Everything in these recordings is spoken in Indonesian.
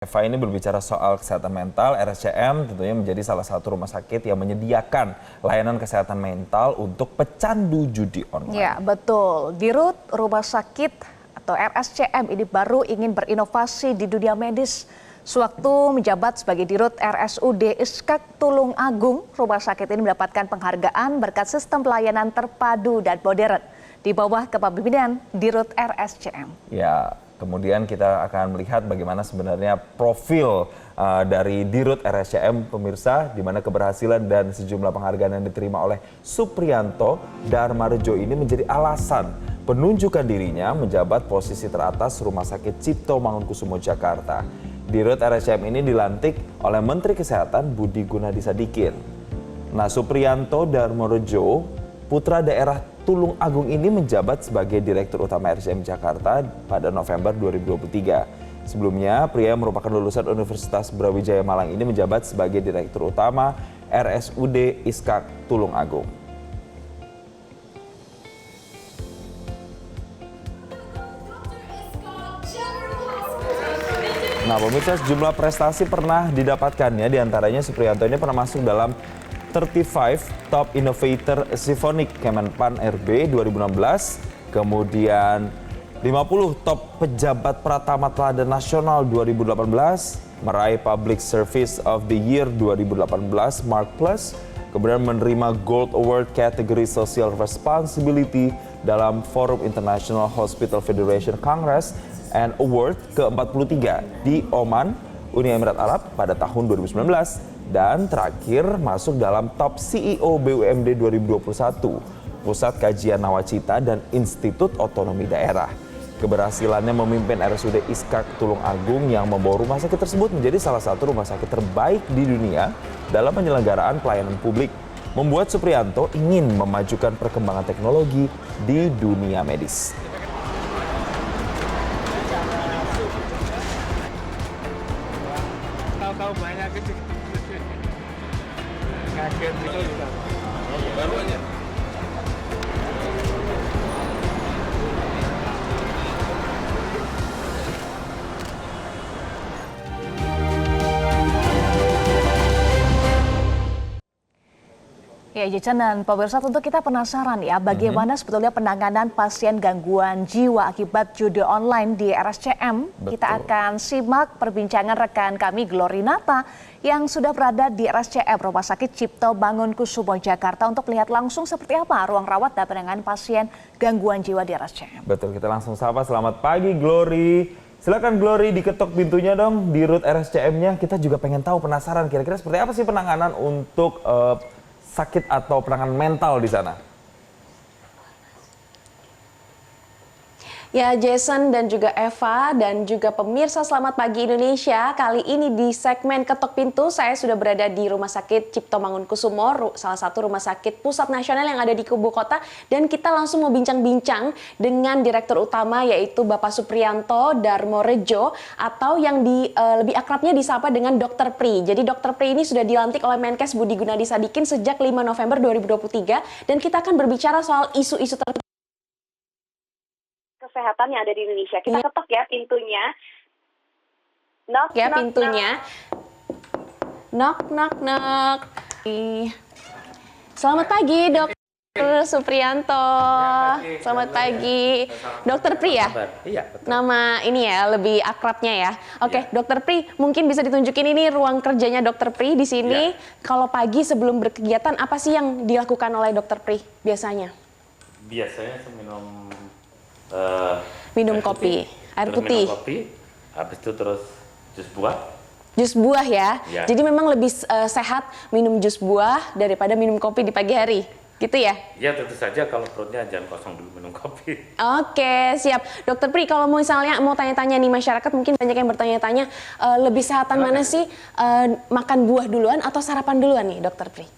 Eva ini berbicara soal kesehatan mental, RSCM tentunya menjadi salah satu rumah sakit yang menyediakan layanan kesehatan mental untuk pecandu judi online. Ya, betul. Dirut Rumah Sakit atau RSCM ini baru ingin berinovasi di dunia medis. Sewaktu menjabat sebagai Dirut RSUD Iskak Tulung Agung, rumah sakit ini mendapatkan penghargaan berkat sistem pelayanan terpadu dan modern di bawah kepemimpinan Dirut RSCM. Ya, kemudian kita akan melihat bagaimana sebenarnya profil dari Dirut RSCM pemirsa, di mana keberhasilan dan sejumlah penghargaan yang diterima oleh Supriyanto Darmarejo ini menjadi alasan penunjukan dirinya menjabat posisi teratas Rumah Sakit Cipto Mangunkusumo Jakarta. Dirut RSCM ini dilantik oleh Menteri Kesehatan Budi Gunadi Sadikin. Nah, Supriyanto Darmarejo, putra daerah Tulung Agung ini menjabat sebagai Direktur Utama RSCM Jakarta pada November 2023. Sebelumnya, pria yang merupakan lulusan Universitas Brawijaya Malang ini menjabat sebagai Direktur Utama RSUD Iskak Tulung Agung. Nah, pemirsa, sejumlah prestasi pernah didapatkannya, diantaranya Supriyanto ini pernah masuk dalam 35 Top Innovator Symphonic Kemenpan RB 2016, kemudian 50 Top Pejabat Pratama Teladan Nasional 2018, meraih Public Service of the Year 2018 Mark Plus, kemudian menerima Gold Award kategori Social Responsibility dalam Forum International Hospital Federation Congress and Award ke-43 di Oman, Uni Emirat Arab pada tahun 2019. Dan terakhir masuk dalam Top CEO BUMD 2021, Pusat Kajian Nawacita dan Institut Otonomi Daerah. Keberhasilannya memimpin RSUD Iskak Tulung Agung yang membawa rumah sakit tersebut menjadi salah satu rumah sakit terbaik di dunia dalam penyelenggaraan pelayanan publik, membuat Supriyanto ingin memajukan perkembangan teknologi di dunia medis. Tahu banyak gitu. Kaget gitu. Baru aja. Ya, Jason dan pemirsa, tentu kita penasaran ya bagaimana sebetulnya penanganan pasien gangguan jiwa akibat judi online di RSCM. Betul. Kita akan simak perbincangan rekan kami Glorinata yang sudah berada di RSCM Rumah Sakit Cipto Mangunkusumo Jakarta untuk melihat langsung seperti apa ruang rawat dan penanganan pasien gangguan jiwa di RSCM. Betul, kita langsung sapa. Selamat pagi Glory. Silakan Glory, diketok pintunya dong di Dirut RSCM-nya. Kita juga pengen tahu, penasaran kira-kira seperti apa sih penanganan untuk sakit atau penanganan mental di sana? Ya, Jason dan juga Eva dan juga pemirsa, selamat pagi Indonesia. Kali ini di segmen Ketok Pintu saya sudah berada di Rumah Sakit Cipto Mangunkusumo, salah satu rumah sakit pusat nasional yang ada di Ibu Kota, dan kita langsung mau bincang-bincang dengan Direktur Utama yaitu Bapak Supriyanto Darmarejo atau yang lebih akrabnya disapa dengan Dr. Pri. Jadi Dr. Pri ini sudah dilantik oleh Menkes Budi Gunadi Sadikin sejak 5 November 2023 dan kita akan berbicara soal isu-isu kesehatan yang ada di Indonesia. Kita ketok ya pintunya. Knock, ya knock, pintunya. Knock, knock, knock. Selamat pagi, Dokter Supriyanto. Selamat pagi. Dokter Pri ya? Iya, betul. Nama ini ya, lebih akrabnya ya. Oke, Dokter Pri, mungkin bisa ditunjukin ini ruang kerjanya Dokter Pri di sini. Kalau pagi sebelum berkegiatan, apa sih yang dilakukan oleh Dokter Pri biasanya? Biasanya saya minum kopi, air putih. Minum kopi, habis itu terus jus buah. Jus buah ya. Ya. Jadi memang lebih sehat minum jus buah daripada minum kopi di pagi hari. Gitu ya? Ya tentu saja kalau perutnya jangan kosong dulu minum kopi. Oke, siap. Dokter Pri, kalau misalnya mau tanya-tanya nih masyarakat, mungkin banyak yang bertanya-tanya, lebih sehatan mana sih, makan buah duluan atau sarapan duluan nih, Dokter Pri?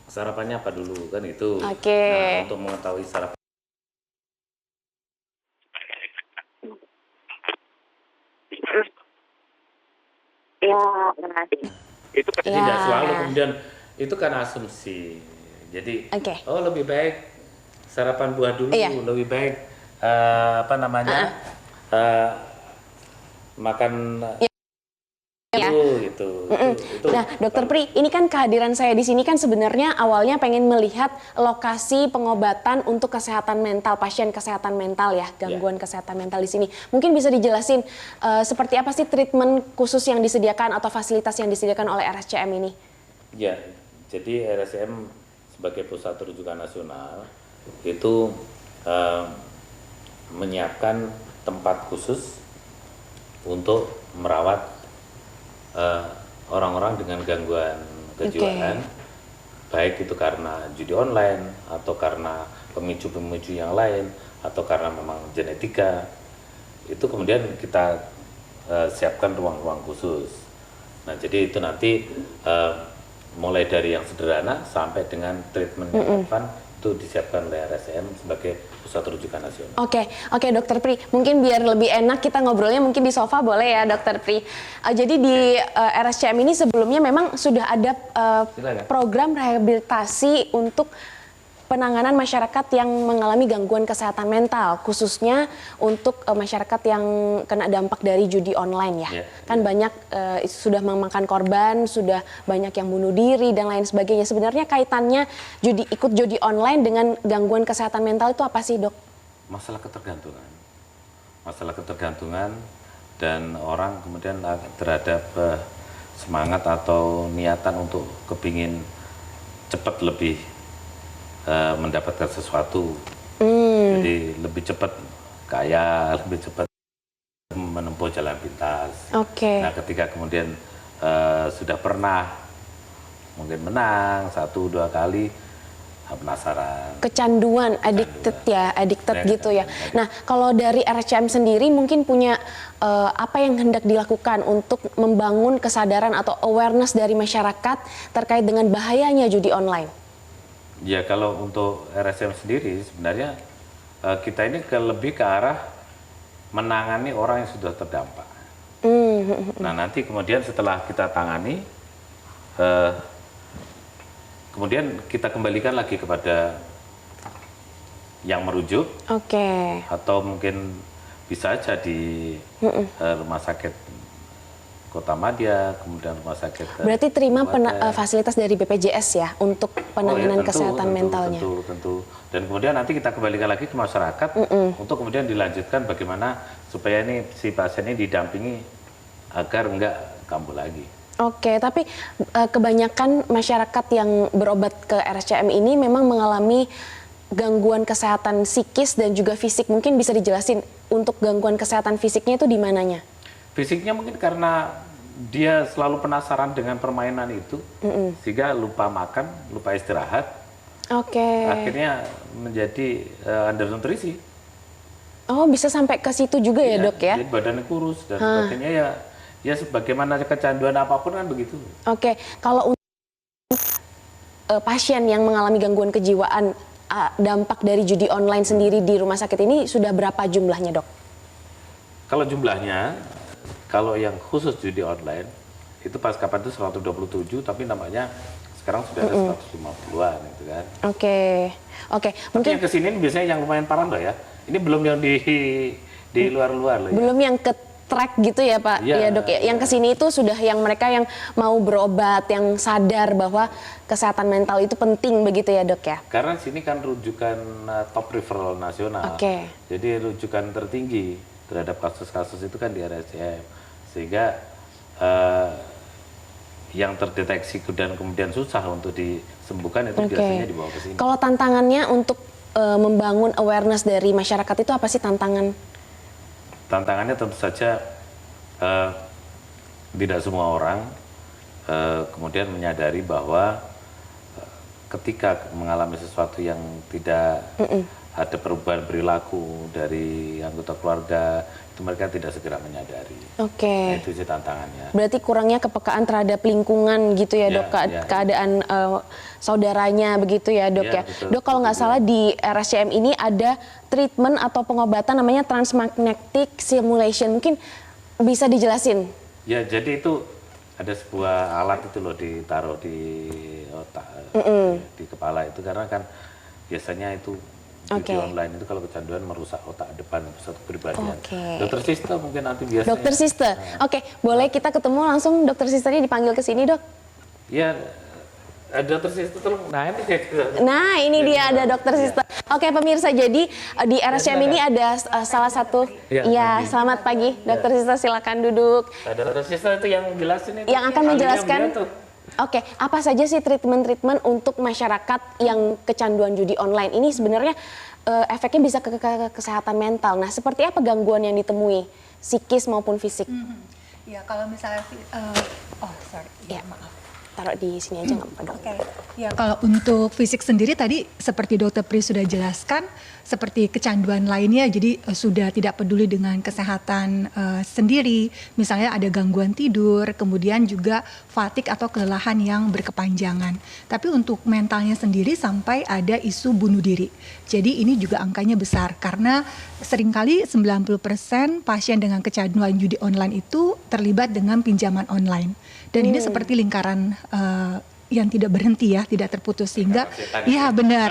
Sarapannya apa dulu kan itu. Oke. Nah, untuk mengetahui sarapan. Ya, Itu pasti tidak selalu, kemudian itu kan asumsi. Jadi, lebih baik sarapan buah dulu, lebih baik makan Ya. gitu. Nah, Dokter Pri, ini kan kehadiran saya di sini kan sebenarnya awalnya pengen melihat lokasi pengobatan untuk kesehatan mental, pasien kesehatan mental ya, gangguan kesehatan mental di sini. Mungkin bisa dijelasin seperti apa sih treatment khusus yang disediakan atau fasilitas yang disediakan oleh RSCM ini? Ya, jadi RSCM sebagai pusat rujukan nasional itu menyiapkan tempat khusus untuk merawat orang-orang dengan gangguan kejiwaan, baik itu karena judi online atau karena pemicu-pemicu yang lain atau karena memang genetika, itu kemudian kita siapkan ruang-ruang khusus. Nah, jadi itu nanti mulai dari yang sederhana sampai dengan treatment yang advance itu disiapkan oleh RSCM sebagai pusat rujukan nasional. Oke, Dokter Pri, mungkin biar lebih enak kita ngobrolnya mungkin di sofa boleh ya Dokter Pri. Jadi di RSCM ini sebelumnya memang sudah ada program rehabilitasi untuk penanganan masyarakat yang mengalami gangguan kesehatan mental, khususnya untuk masyarakat yang kena dampak dari judi online ya. Kan banyak sudah memakan korban, sudah banyak yang bunuh diri dan lain sebagainya. Sebenarnya kaitannya ikut judi online dengan gangguan kesehatan mental itu apa sih, Dok? Masalah ketergantungan dan orang kemudian terhadap semangat atau niatan untuk kepingin cepat lebih mendapatkan sesuatu, jadi lebih cepat kaya, lebih cepat menempuh jalan pintas. Nah, ketika kemudian sudah pernah mungkin menang 1-2 kali, penasaran. Kecanduan, addicted gitu ya. Nah, kalau dari RSCM sendiri mungkin punya apa yang hendak dilakukan untuk membangun kesadaran atau awareness dari masyarakat terkait dengan bahayanya judi online? Ya, kalau untuk RSCM sendiri sebenarnya kita ini lebih ke arah menangani orang yang sudah terdampak. Nah, nanti kemudian setelah kita tangani, kemudian kita kembalikan lagi kepada yang merujuk, atau mungkin bisa aja di rumah sakit Kota Madya, kemudian rumah sakit. Berarti terima fasilitas dari BPJS ya untuk penanganan kesehatan mentalnya. Tentu. Dan kemudian nanti kita kembalikan lagi ke masyarakat untuk kemudian dilanjutkan bagaimana supaya si pasien ini didampingi agar enggak kambuh lagi. Tapi kebanyakan masyarakat yang berobat ke RSCM ini memang mengalami gangguan kesehatan psikis dan juga fisik. Mungkin bisa dijelasin untuk gangguan kesehatan fisiknya itu di mananya? Fisiknya mungkin karena dia selalu penasaran dengan permainan itu, sehingga lupa makan, lupa istirahat. Akhirnya menjadi undernutrisi. Bisa sampai ke situ juga ya, Dok ya? Jadi badannya kurus dan sebagainya ya sebagaimana kecanduan apapun kan begitu. Kalau untuk pasien yang mengalami gangguan kejiwaan, dampak dari judi online sendiri di rumah sakit ini sudah berapa jumlahnya, Dok? Kalau jumlahnya, kalau yang khusus judi online itu pas kapan itu 127, tapi namanya sekarang sudah ada 150-an gitu kan. Mungkin yang kesini biasanya yang lumayan parah loh ya. Ini belum yang di luar-luar loh. Belum yang ke track gitu ya Pak, Dok ya. Yang kesini itu sudah yang mereka yang mau berobat, yang sadar bahwa kesehatan mental itu penting begitu ya Dok ya. Karena sini kan rujukan top referral nasional. Jadi rujukan tertinggi terhadap kasus-kasus itu kan di RSCM. Sehingga yang terdeteksi dan kemudian susah untuk disembuhkan itu biasanya dibawa ke sini. Kalau tantangannya untuk membangun awareness dari masyarakat itu apa sih tantangan? Tantangannya tentu saja tidak semua orang kemudian menyadari bahwa ketika mengalami sesuatu yang tidak ada perubahan perilaku dari anggota keluarga, itu mereka tidak segera menyadari. Nah, itu sih tantangannya. Berarti kurangnya kepekaan terhadap lingkungan gitu ya Dok, keadaan saudaranya begitu ya Dok ya. Betul, Dok, kalau nggak salah di RSCM ini ada treatment atau pengobatan namanya transmagnetic stimulation. Mungkin bisa dijelasin? Ya, jadi itu ada sebuah alat itu loh ditaruh di otak, di kepala itu, karena kan biasanya itu judi Oke. online itu kalau kecanduan merusak otak depan pusat kepribadian. Oke. Dokter Sista mungkin nanti biasanya. Dokter Sister. Oke, boleh kita ketemu langsung Dokter Sisternya dipanggil ke sini, Dok? Ya, Dokter Sista tolong. Nah ini Nah, ini dia ada Dokter Sister. Oke, pemirsa, jadi di RSCM ini ada salah satu. Iya, Iya, pagi. selamat pagi. Dokter Sister, silakan duduk. ada Dokter Sista itu yang jelasin itu. Yang akan Ahlinya menjelaskan. beliau tuh. Oke, apa saja sih treatment-treatment untuk masyarakat yang kecanduan judi online ini sebenarnya efeknya bisa ke kesehatan mental. Nah, seperti apa gangguan yang ditemui, psikis maupun fisik? Ya kalau misalnya, Ya, maaf. Taruh di sini aja nggak apa-apa, Dok. Oke. Ya kalau untuk fisik sendiri tadi seperti Dokter Pri sudah jelaskan, seperti kecanduan lainnya, jadi sudah tidak peduli dengan kesehatan sendiri, misalnya ada gangguan tidur, kemudian juga fatigue atau kelelahan yang berkepanjangan. Tapi untuk mentalnya sendiri sampai ada isu bunuh diri. Jadi ini juga angkanya besar karena seringkali 90% pasien dengan kecanduan judi online itu terlibat dengan pinjaman online. Dan ini seperti lingkaran yang tidak berhenti ya, tidak terputus sehingga iya benar.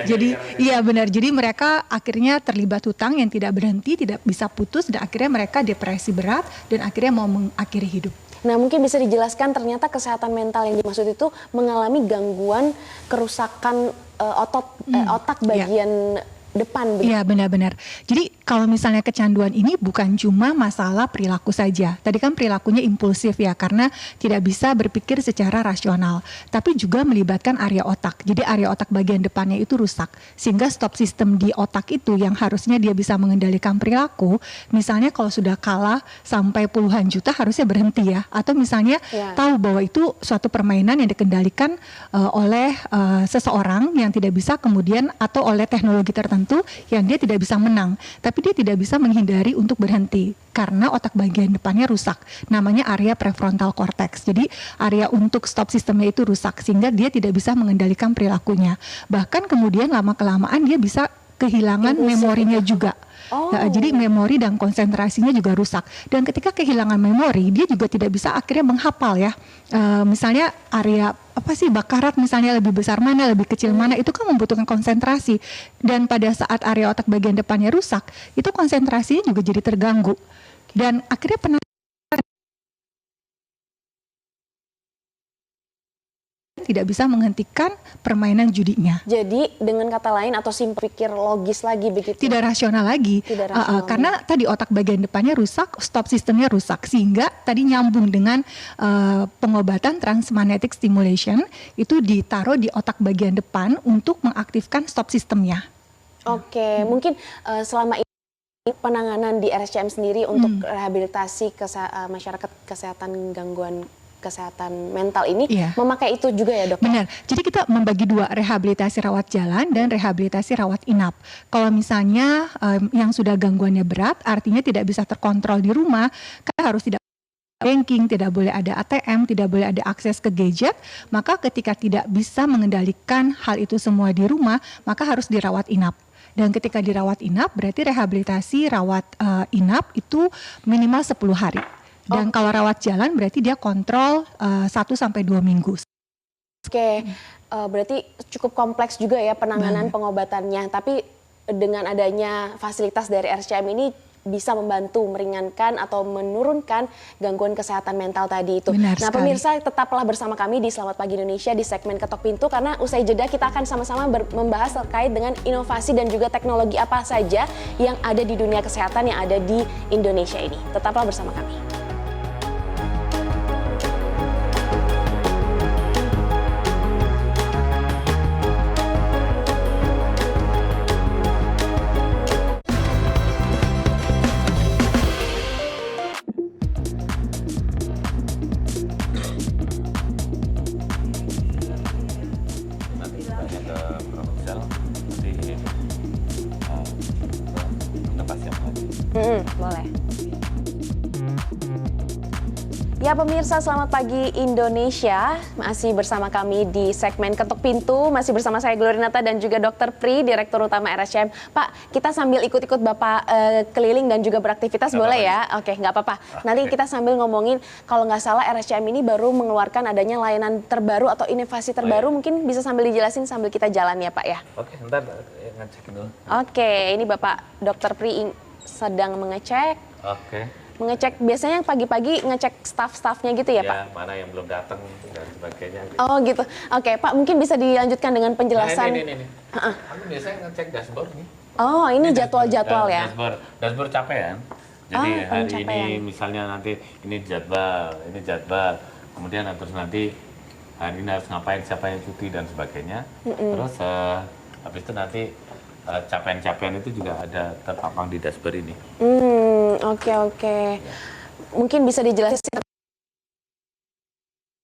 Jadi iya benar. Jadi mereka akhirnya terlibat hutang yang tidak berhenti, tidak bisa putus dan akhirnya mereka depresi berat dan akhirnya mau mengakhiri hidup. Nah, mungkin bisa dijelaskan ternyata kesehatan mental yang dimaksud itu mengalami gangguan kerusakan otak bagian depan. Iya benar-benar. Jadi kalau misalnya kecanduan ini bukan cuma masalah perilaku saja. Tadi kan perilakunya impulsif ya karena tidak bisa berpikir secara rasional. Tapi juga melibatkan area otak. Jadi area otak bagian depannya itu rusak. Sehingga stop system di otak itu yang harusnya dia bisa mengendalikan perilaku. Misalnya kalau sudah kalah sampai puluhan juta harusnya berhenti ya. Atau misalnya tahu bahwa itu suatu permainan yang dikendalikan oleh seseorang yang tidak bisa kemudian atau oleh teknologi tertentu yang dia tidak bisa menang, tapi dia tidak bisa menghindari untuk berhenti karena otak bagian depannya rusak. Namanya area prefrontal cortex. Jadi area untuk stop sistemnya itu rusak sehingga dia tidak bisa mengendalikan perilakunya. Bahkan kemudian lama-kelamaan dia bisa kehilangan memorinya juga. Jadi memori dan konsentrasinya juga rusak. Dan ketika kehilangan memori, dia juga tidak bisa akhirnya menghafal ya. Misalnya area apa sih bakarat misalnya lebih besar mana, lebih kecil mana, itu kan membutuhkan konsentrasi. Dan pada saat area otak bagian depannya rusak, itu konsentrasinya juga jadi terganggu. Dan akhirnya tidak bisa menghentikan permainan judinya. Jadi dengan kata lain atau simpel pikir logis lagi begitu. Tidak rasional lagi. Tidak rasional karena tadi otak bagian depannya rusak, stop sistemnya rusak sehingga tadi nyambung dengan pengobatan transmagnetic stimulation itu ditaruh di otak bagian depan untuk mengaktifkan stop sistemnya. Oke, mungkin selama ini penanganan di RSCM sendiri untuk rehabilitasi masyarakat kesehatan gangguan kesehatan mental ini memakai itu juga ya, Dok? Benar. Jadi kita membagi dua, rehabilitasi rawat jalan dan rehabilitasi rawat inap. Kalau misalnya yang sudah gangguannya berat, artinya tidak bisa terkontrol di rumah, kan harus tidak banking, tidak boleh ada ATM, tidak boleh ada akses ke gadget, maka ketika tidak bisa mengendalikan hal itu semua di rumah, maka harus dirawat inap. Dan ketika dirawat inap, berarti rehabilitasi rawat inap itu minimal 10 hari. Dan kalau rawat jalan berarti dia kontrol 1-2 minggu. Oke, berarti cukup kompleks juga ya penanganan pengobatannya. Tapi dengan adanya fasilitas dari RSCM ini bisa membantu meringankan atau menurunkan gangguan kesehatan mental tadi itu. Benar nah, sekali. pemirsa tetaplah bersama kami di Selamat Pagi Indonesia di segmen Ketok Pintu karena usai jeda kita akan sama-sama membahas terkait dengan inovasi dan juga teknologi apa saja yang ada di dunia kesehatan yang ada di Indonesia ini. Tetaplah bersama kami. Nanti kita pasien lagi. Boleh. Ya pemirsa, selamat pagi Indonesia. Masih bersama kami di segmen Ketuk Pintu. Masih bersama saya Glorinata dan juga Dr. Pri, Direktur Utama RSCM. Pak, kita sambil ikut-ikut Bapak keliling dan juga beraktivitas boleh ya? Oke, nggak apa-apa. Nanti kita sambil ngomongin, kalau nggak salah RSCM ini baru mengeluarkan adanya layanan terbaru atau inovasi terbaru. Mungkin bisa sambil dijelasin sambil kita jalan ya Pak ya? Oke, ntar ngecekin dulu. Oke, ini Bapak Dr. Pri sedang mengecek. Oke. Mengecek, biasanya pagi-pagi ngecek staff-staffnya gitu ya, Pak? Ya, mana yang belum datang dan sebagainya. Gitu. Oh gitu. Oke, Pak, mungkin bisa dilanjutkan dengan penjelasan. Nah, ini. Aku biasanya ngecek dashboard nih. Oh, ini jadwal-jadwal ya? Dashboard capaian. Jadi hari pencapaian. ini misalnya nanti ini jadwal. Kemudian terus nanti hari ini harus ngapain, siapa yang cuti dan sebagainya. Terus habis itu nanti capaian-capaian itu juga ada terpampang di dashboard ini. Oke. Mungkin bisa dijelasin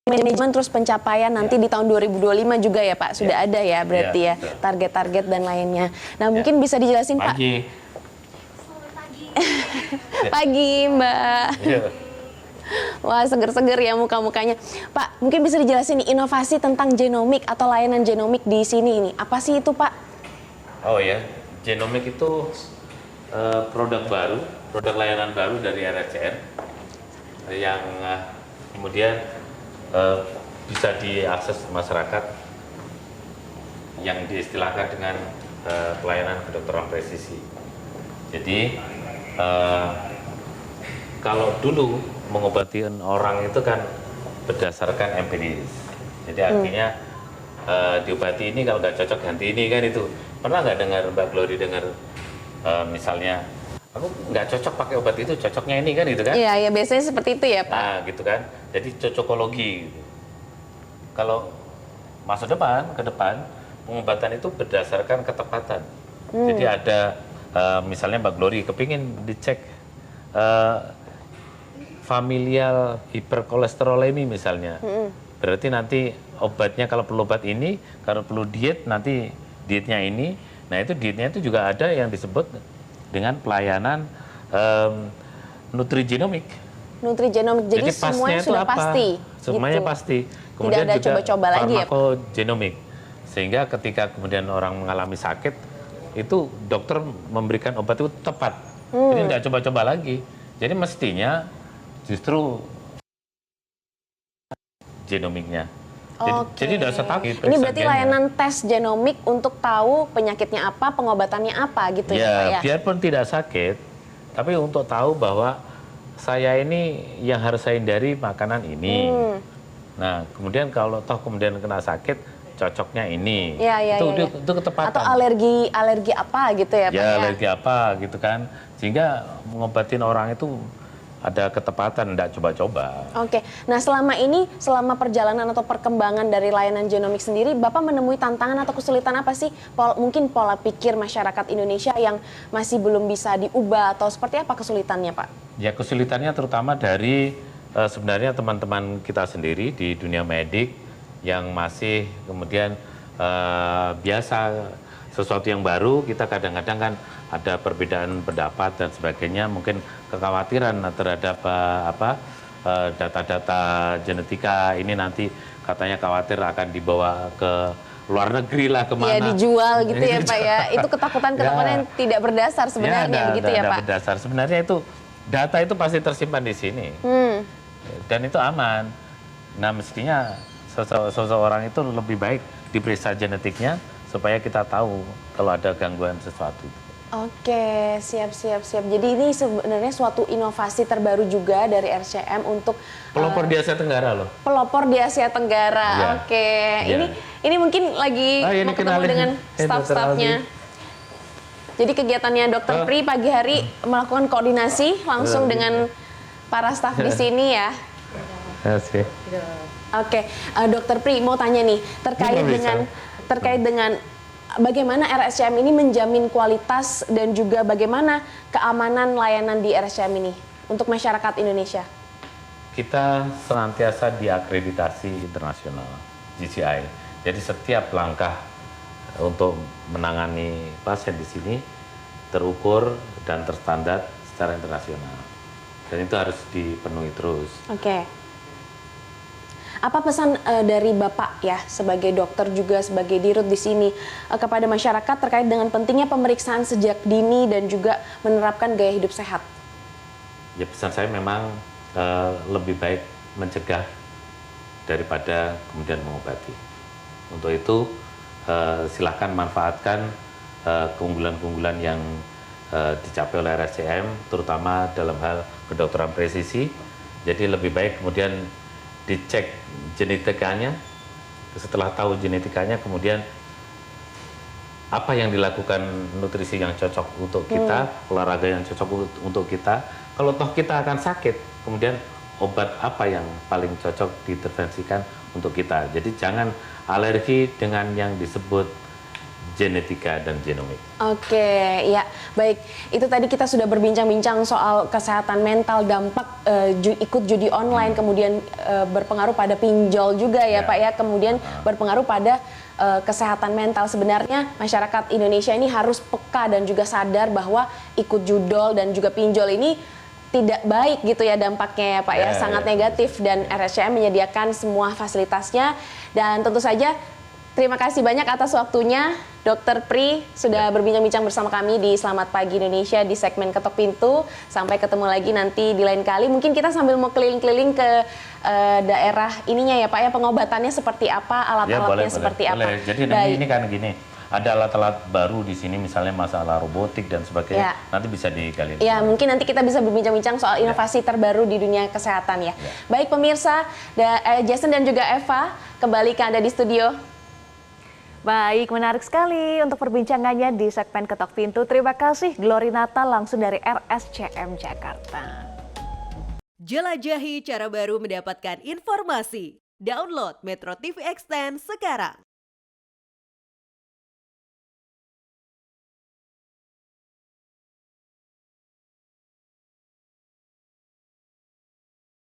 manajemen terus pencapaian nanti di tahun 2025 juga ya Pak, sudah ada ya berarti ya target-target dan lainnya. Nah mungkin bisa dijelasin Pak. Pagi Mbak. Wah seger-seger ya muka-mukanya. Pak mungkin bisa dijelasin nih, inovasi tentang genomik atau layanan genomik di sini ini. Apa sih itu Pak? Oh ya, genomik itu produk layanan baru dari RSCM yang kemudian bisa diakses masyarakat yang diistilahkan dengan pelayanan kedokteran presisi. Jadi kalau dulu mengobati orang itu kan berdasarkan empiris. Jadi artinya diobati ini kalau nggak cocok ganti ini kan itu. Pernah nggak dengar Mbak Glory dengar misalnya aku nggak cocok pakai obat itu, cocoknya ini kan gitu kan? Iya, biasanya seperti itu ya Pak. Nah gitu kan, jadi cocokologi gitu. Kalau masa depan, ke depan, pengobatan itu berdasarkan ketepatan. Jadi ada, misalnya Mbak Glory kepingin dicek familial hiperkolesterolemi misalnya. Berarti nanti obatnya kalau perlu obat ini, kalau perlu diet nanti dietnya ini. Nah itu dietnya itu juga ada yang disebut dengan pelayanan nutrigenomik. Nutrigenomik, jadi semuanya sudah apa? pasti. Semuanya gitu. pasti. Kemudian tidak ada coba-coba lagi ya Pak? Farmakogenomik. Sehingga ketika kemudian orang mengalami sakit, itu dokter memberikan obat itu tepat. Jadi tidak coba-coba lagi. Jadi mestinya justru genomiknya. Jadi tidak usah takut. Ini berarti layanan tes genomik untuk tahu penyakitnya apa, pengobatannya apa gitu ya Pak ya? Biarpun tidak sakit, tapi untuk tahu bahwa saya ini yang harus saya hindari makanan ini. Nah, kemudian kalau toh kemudian kena sakit, cocoknya ini. Itu ketepatan. Atau alergi apa gitu ya Pak ya? Alergi apa gitu kan. Sehingga mengobatin orang itu ada ketepatan, tidak coba-coba. Oke, nah selama perjalanan atau perkembangan dari layanan genomik sendiri, Bapak menemui tantangan atau kesulitan apa sih? Mungkin pola pikir masyarakat Indonesia yang masih belum bisa diubah atau seperti apa kesulitannya Pak? Ya kesulitannya terutama dari sebenarnya teman-teman kita sendiri di dunia medik yang masih kemudian biasa sesuatu yang baru, kita kadang-kadang kan ada perbedaan pendapat dan sebagainya, mungkin kekhawatiran terhadap data-data genetika ini nanti katanya khawatir akan dibawa ke luar negeri lah kemana. Ya dijual gitu ya Pak ya, itu ketakutan yang tidak berdasar sebenarnya begitu ya Pak? Berdasar, sebenarnya itu data itu pasti tersimpan di sini dan itu aman. Nah mestinya seseorang itu lebih baik diperiksa genetiknya supaya kita tahu kalau ada gangguan sesuatu. Oke, siap. Jadi ini sebenarnya suatu inovasi terbaru juga dari RSCM untuk pelopor di Asia Tenggara loh. Pelopor di Asia Tenggara. Ya. Oke. Ya. Ini mungkin lagi ini mau ketemu dengan staff-staffnya. Jadi kegiatannya Dr. Pri pagi hari melakukan koordinasi langsung dengan para staff di sini ya. Oke, Dr. Pri mau tanya nih terkait dengan bagaimana RSCM ini menjamin kualitas dan juga bagaimana keamanan layanan di RSCM ini untuk masyarakat Indonesia? Kita senantiasa diakreditasi internasional, GCI. Jadi setiap langkah untuk menangani pasien di sini terukur dan terstandar secara internasional. Dan itu harus dipenuhi terus. Oke. Apa pesan dari Bapak ya sebagai dokter juga sebagai dirut di sini kepada masyarakat terkait dengan pentingnya pemeriksaan sejak dini dan juga menerapkan gaya hidup sehat? Ya, pesan saya memang lebih baik mencegah daripada kemudian mengobati. Untuk itu silahkan manfaatkan keunggulan-keunggulan yang dicapai oleh RSCM, terutama dalam hal kedokteran presisi. Jadi lebih baik kemudian dicek genetikanya, setelah tahu genetikanya kemudian apa yang dilakukan nutrisi yang cocok untuk kita, olahraga yang cocok untuk kita. Kalau toh kita akan sakit, kemudian obat apa yang paling cocok diintervensikan untuk kita. Jadi jangan alergi dengan yang disebut genetika dan genomik. Oke, ya baik. Itu tadi kita sudah berbincang-bincang soal kesehatan mental, dampak ikut judi online, kemudian berpengaruh pada pinjol juga ya Pak ya, kemudian berpengaruh pada kesehatan mental. Sebenarnya masyarakat Indonesia ini harus peka dan juga sadar bahwa ikut judol dan juga pinjol ini tidak baik gitu ya dampaknya ya Pak ya, sangat negatif, dan RSCM menyediakan semua fasilitasnya. Dan tentu saja terima kasih banyak atas waktunya Dr. Pri sudah berbincang-bincang bersama kami di Selamat Pagi Indonesia di segmen Ketok Pintu. Sampai ketemu lagi nanti di lain kali. Mungkin kita sambil mau keliling-keliling ke daerah ininya ya Pak ya, pengobatannya seperti apa, alat-alatnya seperti apa. Jadi ini kan gini, ada alat-alat baru di sini, misalnya masalah robotik dan sebagainya. Nanti bisa digali. Ya, mungkin nanti kita bisa berbincang-bincang soal inovasi terbaru di dunia kesehatan ya. Baik pemirsa, Jason dan juga Eva, kembali ke Anda di studio. Baik, menarik sekali untuk perbincangannya di segmen Ketok Pintu. Terima kasih Glory Natal langsung dari RSCM Jakarta. Jelajahi cara baru mendapatkan informasi. Download Metro TV Extend sekarang.